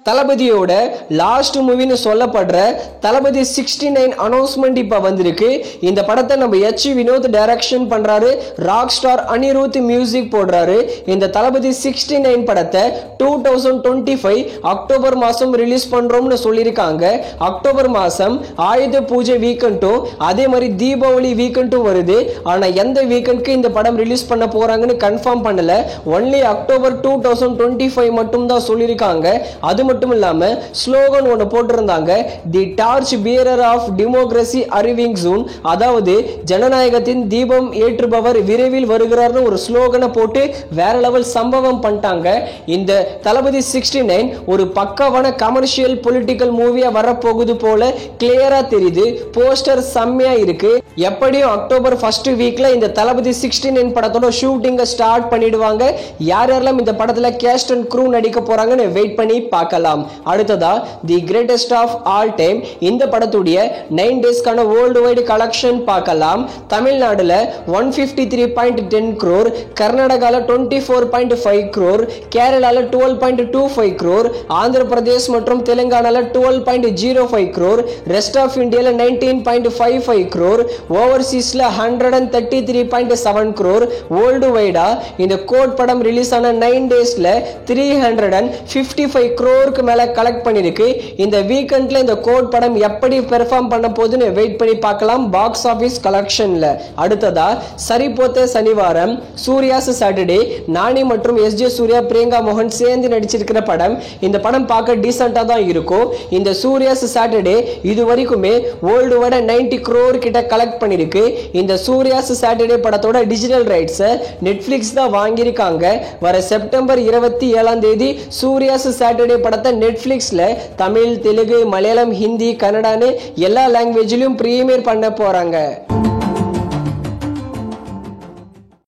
தளபதியோட லாஸ்ட் மூவின்னு சொல்லப்படுற தளபதி 69 அனௌன்ஸ்மெண்ட் இப்ப வந்திருக்கு. இந்த படத்தை நம்ம எச் வினோத் டைரக்ஷன் பண்றாரு, ராக் ஸ்டார் அனிருத் மியூசிக் போடுறாரு. இந்த தளபதி 69 படத்தை 2025 அக்டோபர் மாசம் ரிலீஸ் பண்றோம்னு சொல்லியிருக்காங்க. அக்டோபர் மாசம் ஆயுத பூஜை வீக்கெண்டும் அதே மாதிரி தீபாவளி வீக்கெண்டும் வருது. ஆனா எந்த வீக்கெண்டுக்கு இந்த படம் ரிலீஸ் பண்ண போறாங்கன்னு கன்ஃபார்ம் பண்ணல. ஒன்லி அக்டோபர் 2025 மட்டும் தான் சொல்லியிருக்காங்க. அது மட்டும் இல்லாம ஸ்லோகன் ஒன்னு போட்டிருந்தாங்க, the torch bearer of democracy arriving soon, அதாவது ஜனநாயகத்தின் தீபம் ஏற்றுபவர் விரைவில் வருகிறார்னு ஒரு ஸ்லோகனை போட்டு வேற லெவல் சம்பவம் பண்ணிட்டாங்க. இந்த தளபதி 69 ஒரு பக்காவான கமர்ஷியல் பொலிட்டிக்கல் மூவியா வரப்போகுது போல கிளியரா தெரியுது. போஸ்டர் செம்மையா இருக்கு. எப்படியும் அக்டோபர் ஃபர்ஸ்ட் வீக்ல இந்த தளபதி 69 படத்தோட ஷூட்டிங்க ஸ்டார்ட் பண்ணிடுவாங்க. யாரெல்லாம் இந்த படத்துல கேஸ்ட் அண்ட் க்ரூ நடிக்க போறாங்கன்னு வெயிட் பண்ணி பார்க்கலாம். அடுத்ததா the greatest of all time, இந்த படத்துடைய 9 டேஸ்க்கான வேர்ல்டு வைடு கலெக்ஷன் பார்க்கலாம். தமிழ்நாடுல 153.10 crore, கர்நாடகால 24.5 crore, கேரளால 12.25 crore, ஆந்திர பிரதேஷ் மற்றும் தெலுங்கானால 12.05 crore, ரெஸ்ட் ஆஃப் இந்தியால 19.55 crore, ஓவர்சீஸ்ல 133.7 crore. வேர்ல்டு வைடா இந்த கோட் படம் ரிலீஸ் ஆன 9 டேஸ்ல 355 crore மேல கலெக்ட் பண்ணிருக்கு. இந்த வீக்கெண்ட்ல இந்த கோட் படம் எப்படி பெர்ஃபார்ம் பண்ண போகுதுன்னு வெயிட் பண்ணி பார்க்கலாம் பாக்ஸ் ஆபீஸ் கலெக்ஷன்ல. அடுத்ததா சரிபோத்த சனிவாரம், சூர்யாஸ் சாட்டர்டே, நானி மற்றும் எஸ்.ஜே. சூர்யா, பிரியங்கா மோகன் சேர்ந்து நடிச்சிருக்கிற படம். இந்த படம் பார்க்க டீசெண்டா தான் இருக்கும். இந்த சூர்யாஸ் சாட்டர்டே இது வரைக்குமே வேர்ல்டு வைட 90 crore கிட்ட கலெக்ட் பண்ணிருக்கு. இந்த சூர்யாஸ் சாட்டர்டே படத்தோட டிஜிட்டல் ரைட்ஸ் நெட்ஃபிளிக்ஸ் தான் வாங்கியிருக்காங்க. வர செப்டம்பர் 27 சூர்யாஸ் சாட்டர்டே படத்தை நெட்ஃபிளிக்ஸ்ல தமிழ், தெலுங்கு, மலையாளம், ஹிந்தி, கன்னடான்னு எல்லா லாங்குவேஜ்லயும் பிரீமியர் பண்ண போறாங்க.